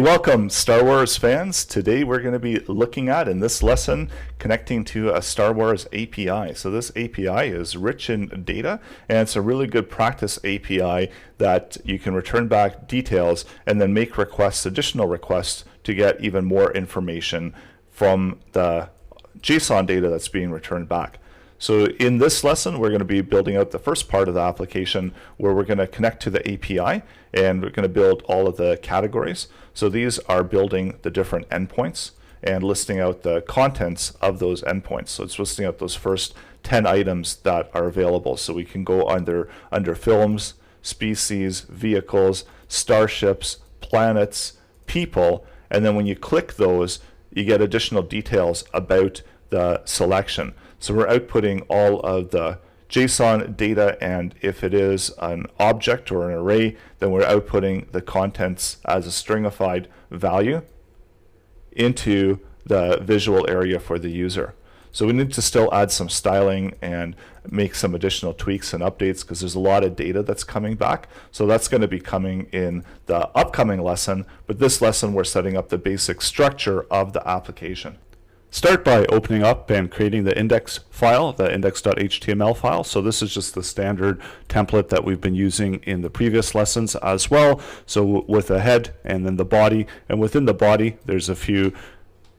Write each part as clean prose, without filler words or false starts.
Welcome, Star Wars fans. Today we're going to be looking at, in this lesson, connecting to a Star Wars API. So this API is rich in data, and it's a really good practice API that you can return back details and then make requests, additional requests, to get even more information from the JSON data that's being returned back. So in this lesson, we're going to be building out the first part of the application where we're going to connect to the API and we're going to build all of the categories. So these are building the different endpoints and listing out the contents of those endpoints. So it's listing out those first 10 items that are available. So we can go under films, species, vehicles, starships, planets, people, and then when you click those, you get additional details about the selection. So we're outputting all of the JSON data, and if it is an object or an array, then we're outputting the contents as a stringified value into the visual area for the user. So we need to still add some styling and make some additional tweaks and updates because there's a lot of data that's coming back. So that's going to be coming in the upcoming lesson, but this lesson we're setting up the basic structure of the application. Start by opening up and creating the index file, the index.html file. So this is just the standard template that we've been using in the previous lessons as well. So with a head and then the body, and within the body there's a few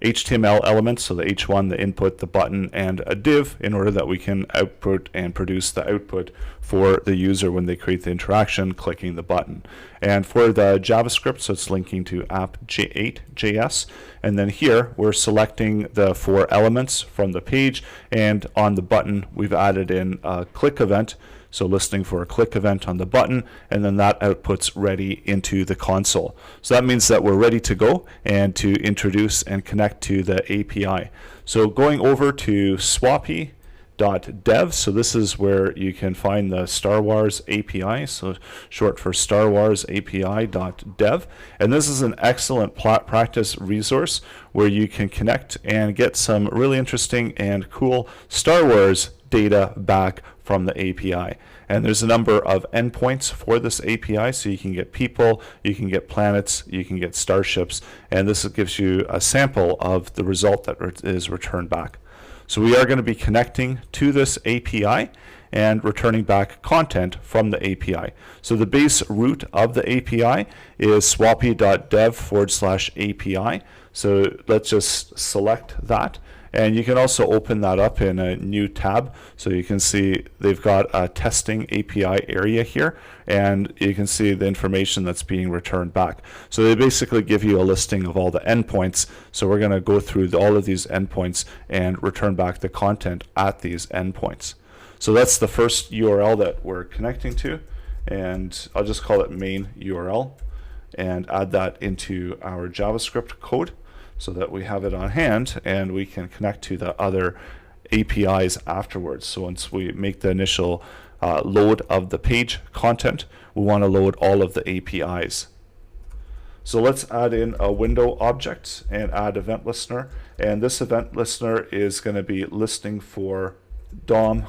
HTML elements, so the H1, the input, the button, and a div in order that we can output and produce the output for the user when they create the interaction clicking the button. And for the JavaScript, so it's linking to app8.js, and then here we're selecting the 4 elements from the page, and on the button we've added in a click event. So listening for a click event on the button, and then that outputs ready into the console. So that means that we're ready to go and to introduce and connect to the API. So going over to swappy.dev, so this is where you can find the Star Wars API, so short for Star Wars API.dev. And this is an excellent practice resource where you can connect and get some really interesting and cool Star Wars data back from the API. And there's a number of endpoints for this API, so you can get people, you can get planets, you can get starships, and this gives you a sample of the result that is returned back. So we are going to be connecting to this API and returning back content from the API. So the base root of the API is swappy.dev/API. So let's just select that. And you can also open that up in a new tab. So you can see they've got a testing API area here, and you can see the information that's being returned back. So they basically give you a listing of all the endpoints. So we're going to go through all of these endpoints and return back the content at these endpoints. So that's the first URL that we're connecting to, and I'll just call it main URL and add that into our JavaScript code, so that we have it on hand and we can connect to the other APIs afterwards. So once we make the initial load of the page content, we want to load all of the APIs. So let's add in a window object and add event listener. And this event listener is going to be listening for DOM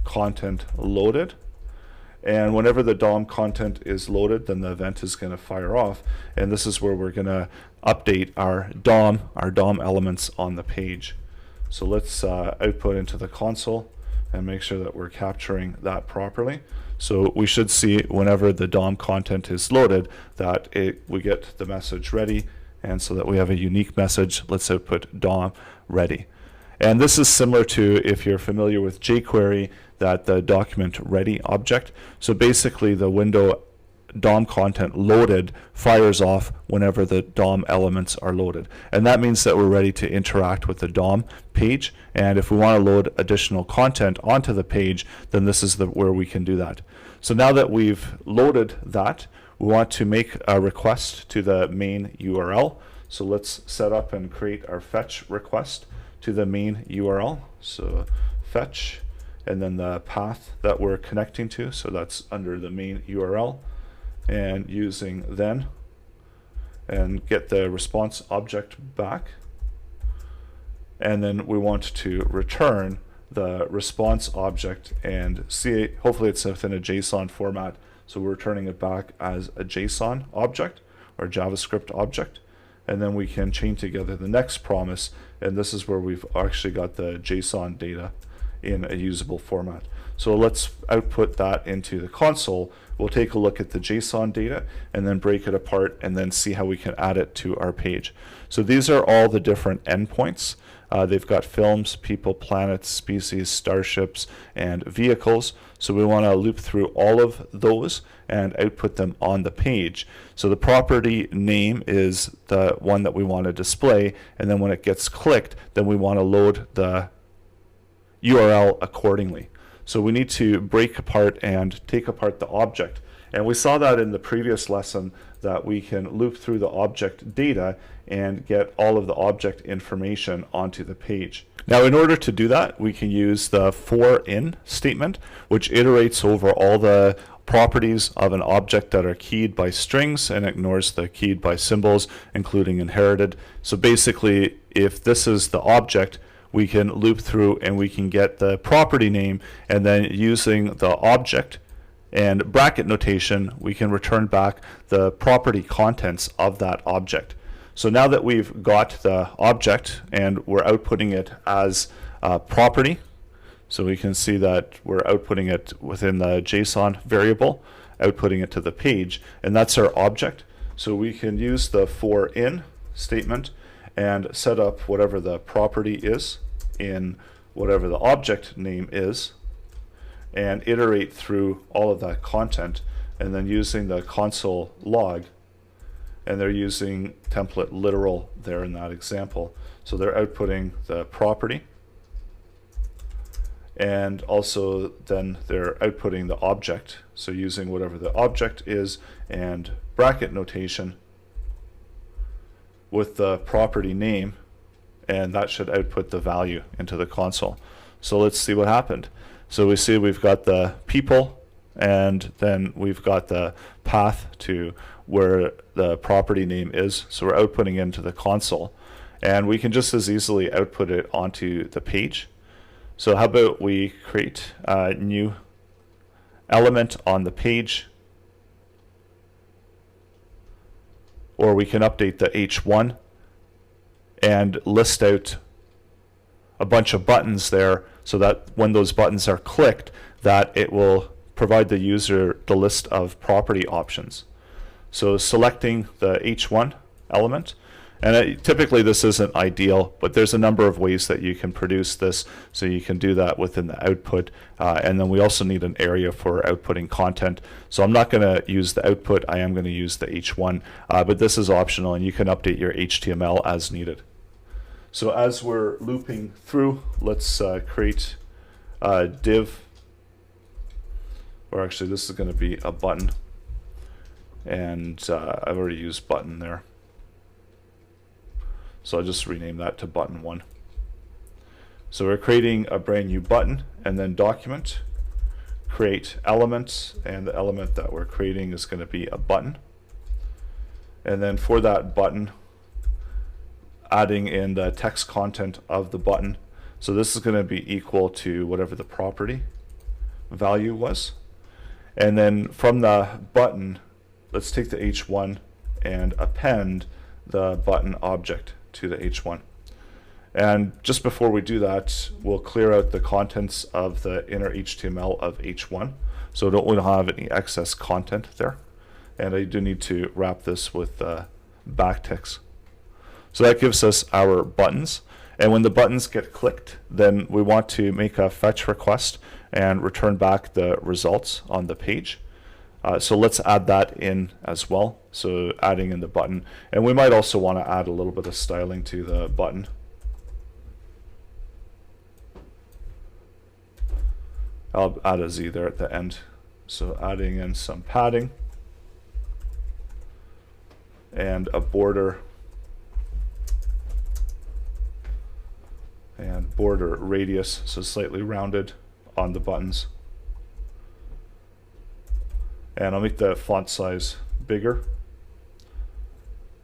content loaded. And whenever the DOM content is loaded, then the event is going to fire off. And this is where we're going to update our DOM elements on the page. So let's output into the console and make sure that we're capturing that properly. So we should see whenever the DOM content is loaded that we get the message ready, and so that we have a unique message. Let's output DOM ready. And this is similar to, if you're familiar with jQuery, that the document ready object. So basically the window DOM content loaded fires off whenever the DOM elements are loaded. And that means that we're ready to interact with the DOM page. And if we want to load additional content onto the page, then this is where we can do that. So now that we've loaded that, we want to make a request to the main URL. So let's set up and create our fetch request to the main URL. So fetch, and then the path that we're connecting to, so that's under the main URL, and using then, and get the response object back. And then we want to return the response object and see it, hopefully it's within a JSON format, so we're returning it back as a JSON object. our JavaScript object, and then we can chain together the next promise, and this is where we've actually got the JSON data in a usable format. So let's output that into the console. We'll take a look at the JSON data and then break it apart and then see how we can add it to our page. So these are all the different endpoints. They've got films, people, planets, species, starships, and vehicles. So we want to loop through all of those and output them on the page. So the property name is the one that we want to display, and then when it gets clicked, then we want to load the URL accordingly. So we need to break apart and take apart the object. And we saw that in the previous lesson, that we can loop through the object data and get all of the object information onto the page. Now, in order to do that, we can use the for in statement, which iterates over all the properties of an object that are keyed by strings and ignores the keyed by symbols, including inherited. So basically, if this is the object, we can loop through and we can get the property name, and then using the object and bracket notation, we can return back the property contents of that object. So now that we've got the object and we're outputting it as a property, so we can see that we're outputting it within the JSON variable, outputting it to the page, and that's our object. So we can use the for in statement and set up whatever the property is in whatever the object name is, and iterate through all of that content, and then using the console log, and they're using template literal there in that example. So they're outputting the property, and also then they're outputting the object, so using whatever the object is and bracket notation with the property name, and that should output the value into the console. So let's see what happened. So we see we've got the people, and then we've got the path to where the property name is. So we're outputting into the console, and we can just as easily output it onto the page. So how about we create a new element on the page, or we can update the H1 and list out a bunch of buttons there, so that when those buttons are clicked, that it will provide the user the list of property options. So selecting the H1 element, and typically this isn't ideal, but there's a number of ways that you can produce this. So you can do that within the output, and then we also need an area for outputting content. So I'm not going to use the output, I am going to use the H1, but this is optional, and you can update your HTML as needed. So as we're looping through, let's create a div, or actually this is going to be a button, and I've already used button there. So I'll just rename that to button 1. So we're creating a brand new button, and then document, create elements, and the element that we're creating is going to be a button. And then for that button, adding in the text content of the button. So this is going to be equal to whatever the property value was. And then from the button, let's take the H1 and append the button object to the H1. And just before we do that, we'll clear out the contents of the inner HTML of H1. So don't want to have any excess content there. And I do need to wrap this with backticks. So that gives us our buttons. And when the buttons get clicked, then we want to make a fetch request and return back the results on the page. So let's add that in as well. So adding in the button. And we might also want to add a little bit of styling to the button. I'll add a Z there at the end. So adding in some padding and a border and border radius, so slightly rounded on the buttons. And I'll make the font size bigger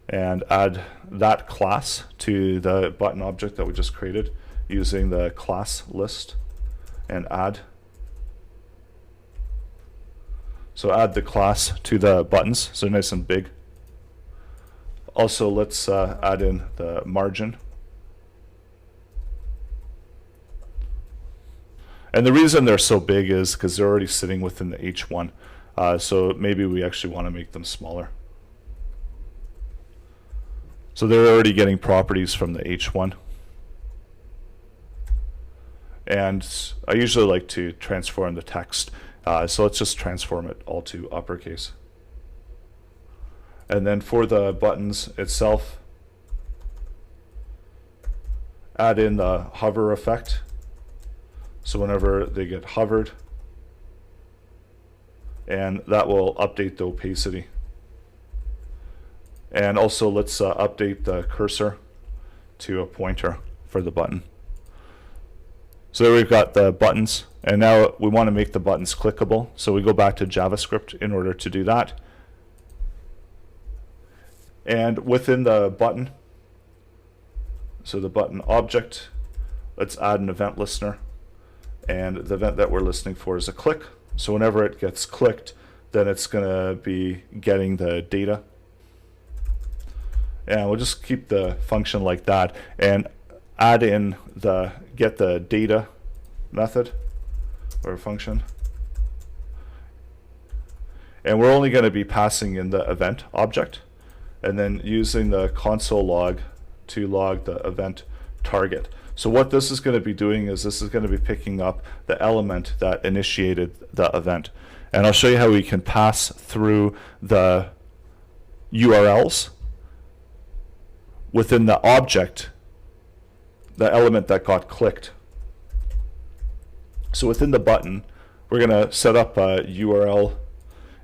and add that class to the button object that we just created using the class list and add. So add the class to the buttons, so nice and big. Also, let's add in the margin. And the reason they're so big is because they're already sitting within the H1. So maybe we actually want to make them smaller. So they're already getting properties from the H1. And I usually like to transform the text. So let's just transform it all to uppercase. And then for the buttons itself, add in the hover effect. So whenever they get hovered, and that will update the opacity. And also let's update the cursor to a pointer for the button. So there we've got the buttons, and now we want to make the buttons clickable. So we go back to JavaScript in order to do that. And within the button, so the button object, let's add an event listener. And the event that we're listening for is a click. So whenever it gets clicked, then it's going to be getting the data. And we'll just keep the function like that and add in the get the data method or function. And we're only going to be passing in the event object and then using the console log to log the event target. So what this is going to be doing is this is going to be picking up the element that initiated the event. And I'll show you how we can pass through the URLs within the object, the element that got clicked. So within the button, we're going to set up a URL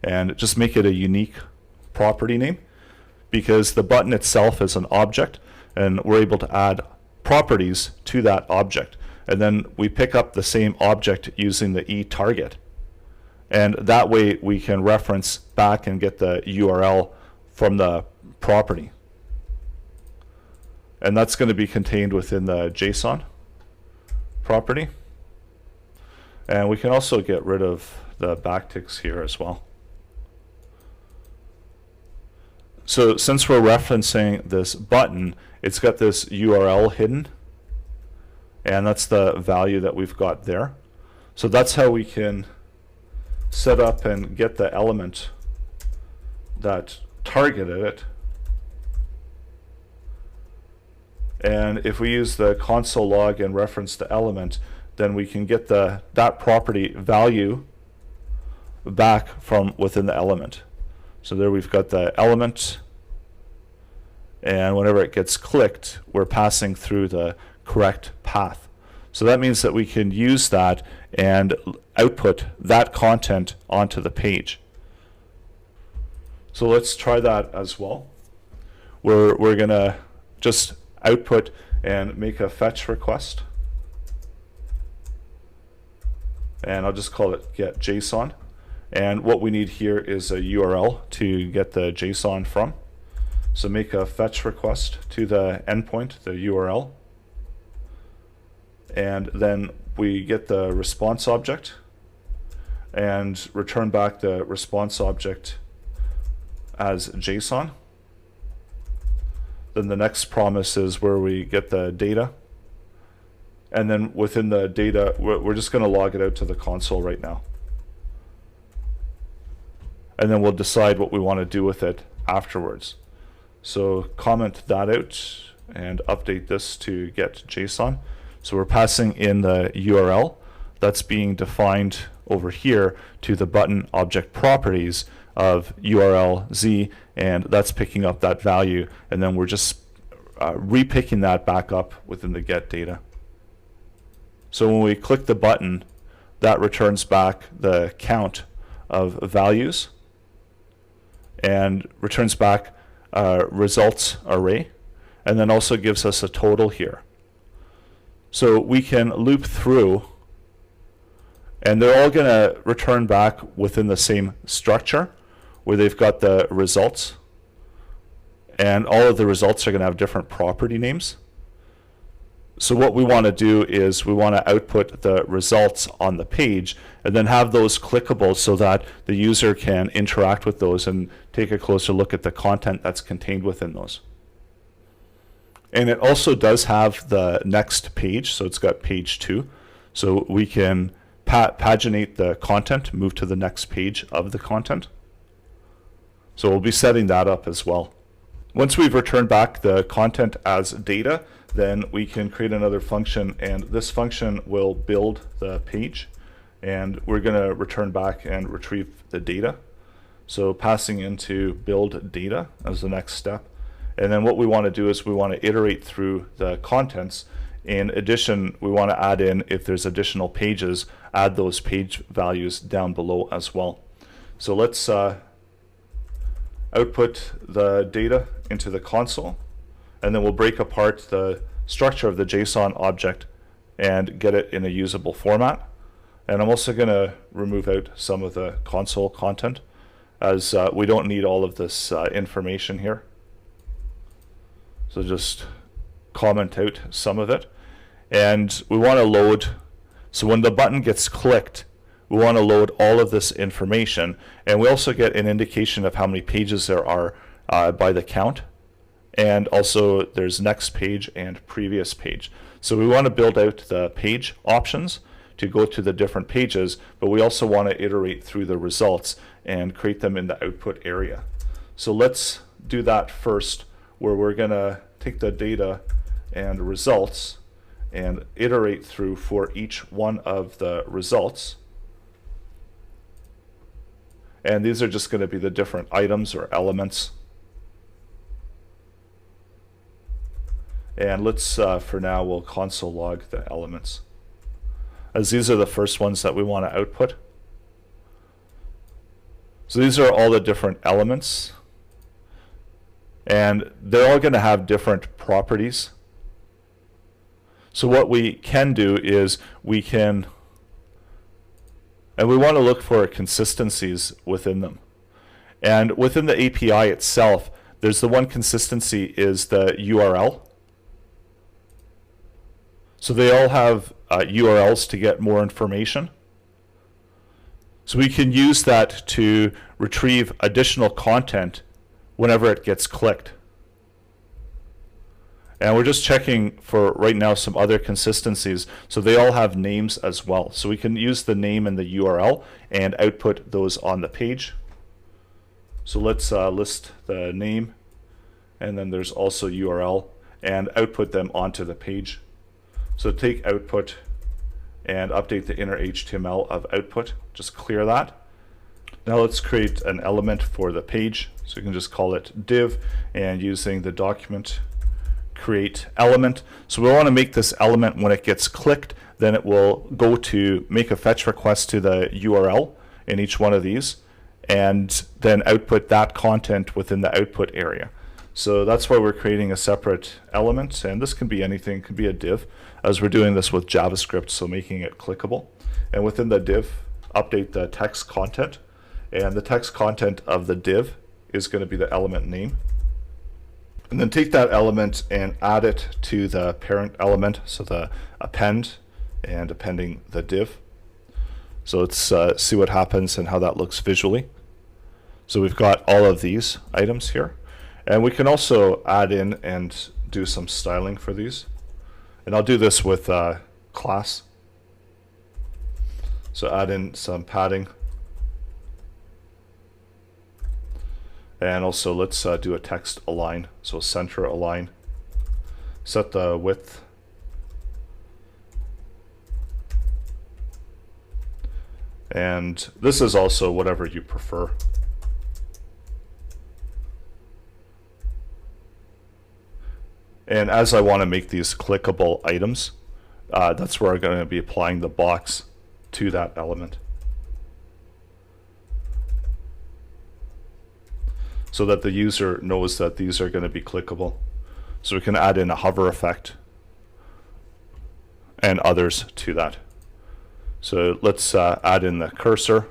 and just make it a unique property name, because the button itself is an object and we're able to add properties to that object. And then we pick up the same object using the eTarget. And that way we can reference back and get the URL from the property. And that's going to be contained within the JSON property. And we can also get rid of the backticks here as well. So since we're referencing this button, it's got this URL hidden, and that's the value that we've got there. So that's how we can set up and get the element that targeted it. And if we use the console log and reference the element, then we can get that property value back from within the element. So there we've got the element, and whenever it gets clicked, we're passing through the correct path. So that means that we can use that and output that content onto the page. So let's try that as well. We're going to just output and make a fetch request. And I'll just call it get JSON. And what we need here is a URL to get the JSON from. So make a fetch request to the endpoint, the URL. And then we get the response object and return back the response object as JSON. Then the next promise is where we get the data. And then within the data, we're just going to log it out to the console right now. And then we'll decide what we want to do with it afterwards. So comment that out and update this to get JSON. So we're passing in the URL that's being defined over here to the button object properties of URL Z, and that's picking up that value, and then we're just repicking that back up within the get data. So when we click the button, that returns back the count of values and returns back results array, and then also gives us a total here. So we can loop through, and they're all going to return back within the same structure where they've got the results, and all of the results are going to have different property names. So what we want to do is we want to output the results on the page and then have those clickable so that the user can interact with those and take a closer look at the content that's contained within those. And it also does have the next page, so it's got page 2. So we can paginate the content, move to the next page of the content. So we'll be setting that up as well. Once we've returned back the content as data, then we can create another function, and this function will build the page, and we're going to return back and retrieve the data. So passing into build data as the next step. And then what we want to do is we want to iterate through the contents. In addition, we want to add in, if there's additional pages, add those page values down below as well. So let's output the data into the console, and then we'll break apart the structure of the JSON object and get it in a usable format. And I'm also going to remove out some of the console content, as we don't need all of this information here. So just comment out some of it. And we want to load, so when the button gets clicked, we want to load all of this information, and we also get an indication of how many pages there are by the count, and also there's next page and previous page. So we want to build out the page options to go to the different pages, but we also want to iterate through the results and create them in the output area. So let's do that first, where we're going to take the data and results and iterate through for each one of the results. And these are just going to be the different items or elements. And let's, for now, we'll console log the elements, as these are the first ones that we want to output. So these are all the different elements, and they're all going to have different properties. So what we can do is we can, and we want to look for consistencies within them. And within the API itself, there's the one consistency is the URL. So they all have URLs to get more information. So we can use that to retrieve additional content whenever it gets clicked. And we're just checking for right now some other consistencies. So they all have names as well. So we can use the name and the URL and output those on the page. So let's list the name, and then there's also URL, and output them onto the page. So take output and update the inner HTML of output. Just clear that. Now let's create an element for the page. So you can just call it div, and using the document create element. So we want to make this element, when it gets clicked, then it will go to make a fetch request to the URL in each one of these, and then output that content within the output area. So that's why we're creating a separate element, and this can be anything, it can be a div, as we're doing this with JavaScript, so making it clickable. And within the div, update the text content, and the text content of the div is going to be the element name. And then take that element and add it to the parent element, so the append, and appending the div. So let's see what happens and how that looks visually. So we've got all of these items here, and we can also add in and do some styling for these. And I'll do this with class. So add in some padding. And also let's do a text align. So center align. Set the width. And this is also whatever you prefer. And as I want to make these clickable items, that's where I'm going to be applying the box to that element, so that the user knows that these are going to be clickable. So we can add in a hover effect and others to that. So let's add in the cursor.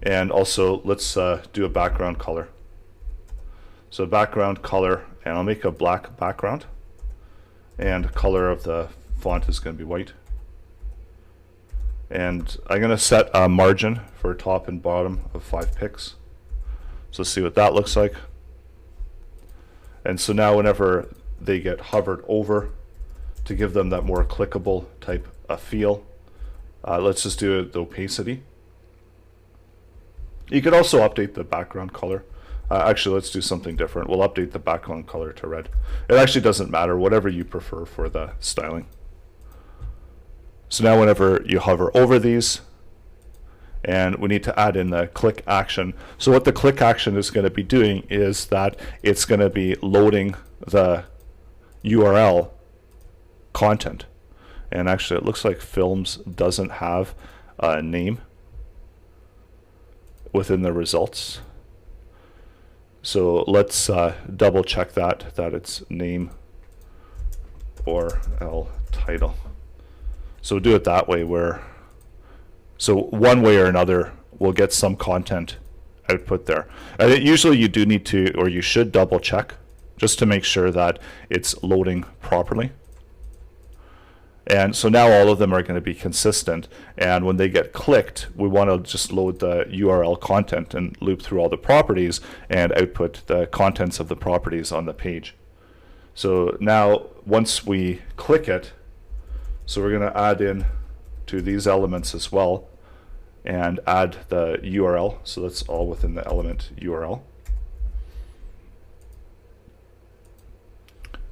And also let's do a background color. So background color, and I'll make a black background, and color of the font is going to be white. And I'm going to set a margin for top and bottom of 5 pixels. So let's see what that looks like. And so now whenever they get hovered over, to give them that more clickable type of feel, let's just do the opacity. You could also update the background color. Actually, let's do something different. We'll update the background color to red. It actually doesn't matter, whatever you prefer for the styling. So now whenever you hover over these, and we need to add in the click action. So what the click action is going to be doing is that it's going to be loading the URL content. And actually it looks like Films doesn't have a name within the results. So let's double check that it's name or L title. So do it that way, where so one way or another we'll get some content output there. And usually you do need to, or you should double check just to make sure that it's loading properly. And so now all of them are going to be consistent, and when they get clicked, we want to just load the URL content and loop through all the properties and output the contents of the properties on the page. So now once we click it, so we're going to add in to these elements as well and add the URL. So that's all within the element URL.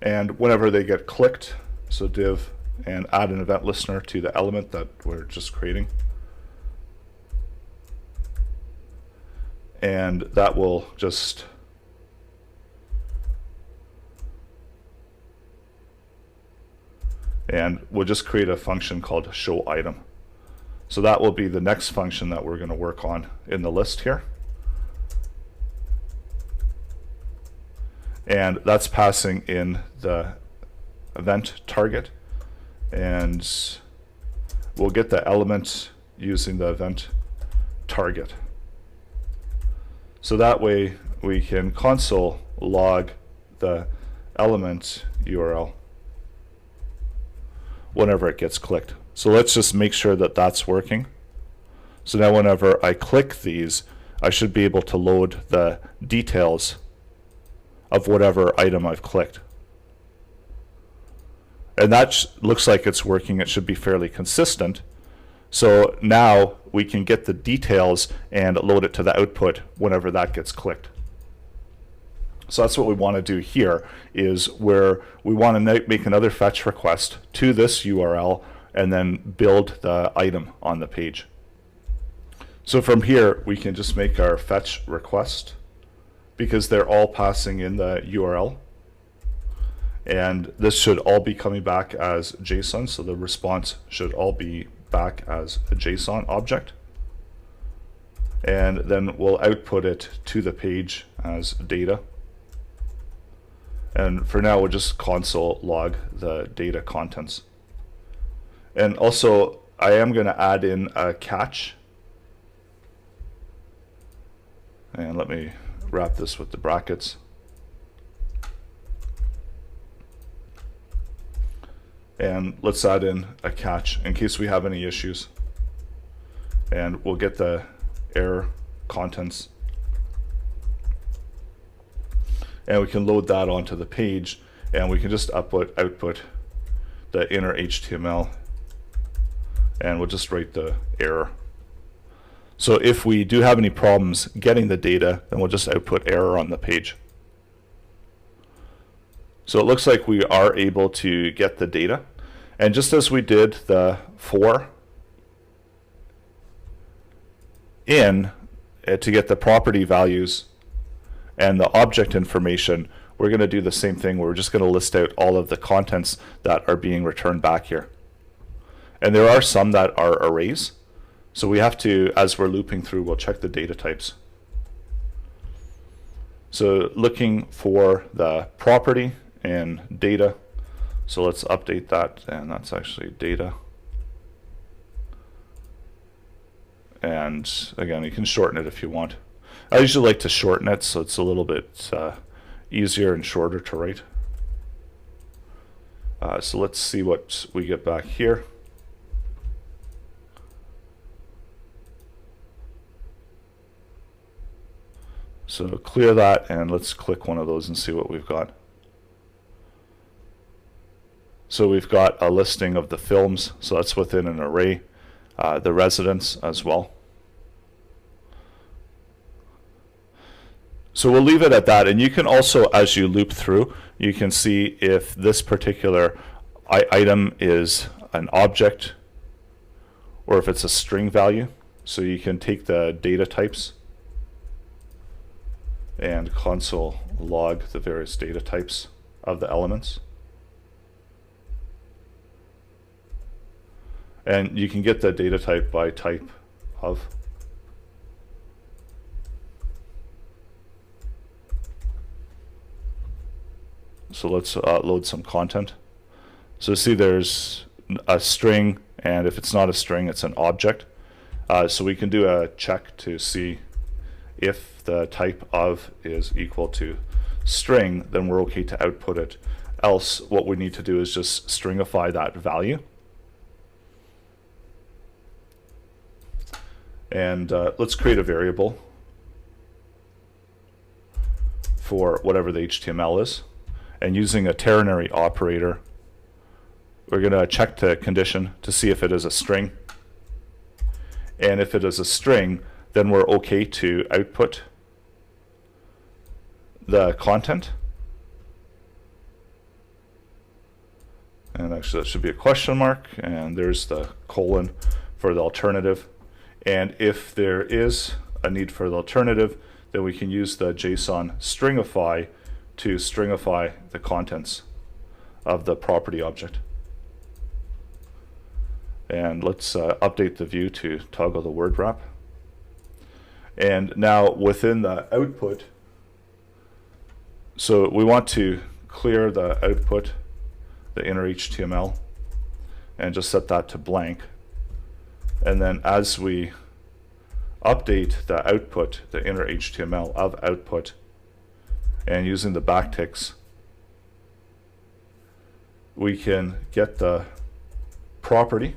And whenever they get clicked, so div and add an event listener to the element that we're just creating. And that will just we'll just create a function called show item. So that will be the next function that we're going to work on in the list here. And that's passing in the event target. And we'll get the element using the event target. So that way we can console log the element URL whenever it gets clicked. So let's just make sure that that's working. So now whenever I click these, I should be able to load the details of whatever item I've clicked. And that looks like it's working. It should be fairly consistent. So now we can get the details and load it to the output whenever that gets clicked. So that's what we want to do here, is where we want to make another fetch request to this URL and then build the item on the page. So from here, we can just make our fetch request because they're all passing in the URL. And this should all be coming back as JSON, so the response should all be back as a JSON object. And then we'll output it to the page as data. And for now, we'll just console log the data contents. And also, I am going to add in a catch. And let me wrap this with the brackets. And let's add in a catch in case we have any issues. And we'll get the error contents. And we can load that onto the page, and we can just output the inner HTML, and we'll just write the error. So if we do have any problems getting the data, then we'll just output error on the page. So it looks like we are able to get the data. And just as we did the for in to get the property values and the object information, we're going to do the same thing. We're just going to list out all of the contents that are being returned back here. And there are some that are arrays. So we have to, as we're looping through, we'll check the data types. So looking for the property and data. So let's update that, and that's actually data. And again, you can shorten it if you want. I usually like to shorten it so it's a little bit easier and shorter to write. So let's see what we get back here. So clear that, and let's click one of those and see what we've got. So we've got a listing of the films, so that's within an array, the residents as well. So we'll leave it at that, and you can also, as you loop through, you can see if this particular item is an object or if it's a string value. So you can take the data types and console log the various data types of the elements. And you can get the data type by type of. So let's load some content. So see there's a string, and if it's not a string, it's an object. So we can do a check to see if the type of is equal to string, then we're okay to output it. Else, what we need to do is just stringify that value. And let's create a variable for whatever the HTML is. And using a ternary operator, we're going to check the condition to see if it is a string. And if it is a string, then we're okay to output the content. And actually that should be a question mark, and there's the colon for the alternative. And if there is a need for the alternative, then we can use the JSON stringify to stringify the contents of the property object. And let's update the view to toggle the word wrap. And now within the output, so we want to clear the output, the inner HTML, and just set that to blank. And then as we update the output, the inner HTML of output, and using the backticks, we can get the property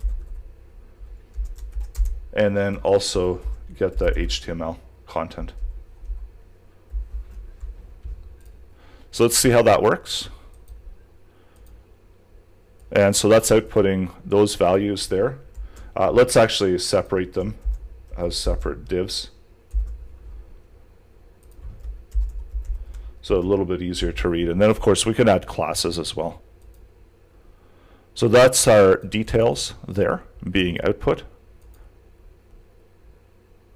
and then also get the HTML content. So let's see how that works. And so that's outputting those values there. Let's actually separate them as separate divs. So a little bit easier to read. And then of course we can add classes as well. So that's our details there being output.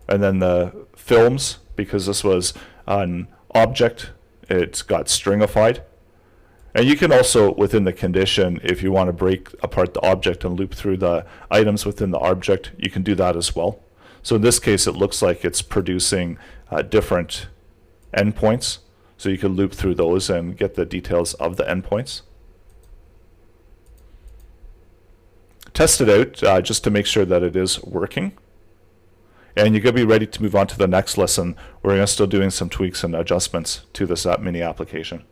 And then the films, because this was an object, it's got stringified. And you can also, within the condition, if you want to break apart the object and loop through the items within the object, you can do that as well. So in this case, it looks like it's producing different endpoints. So you can loop through those and get the details of the endpoints. Test it out just to make sure that it is working. And you're going to be ready to move on to the next lesson. We're going to still doing some tweaks and adjustments to this mini application.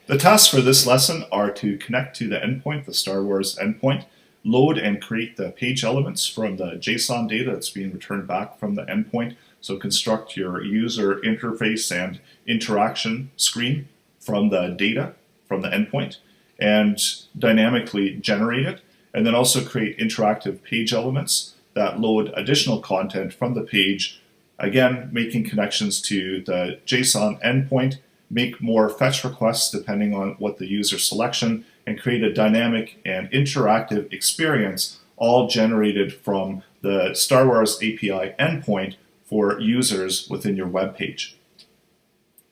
The tasks for this lesson are to connect to the endpoint, the Star Wars endpoint, load and create the page elements from the JSON data that's being returned back from the endpoint. So construct your user interface and interaction screen from the data from the endpoint and dynamically generate it. And then also create interactive page elements that load additional content from the page, again, making connections to the JSON endpoint, make more fetch requests depending on what the user selection, and create a dynamic and interactive experience, all generated from the Star Wars API endpoint for users within your web page.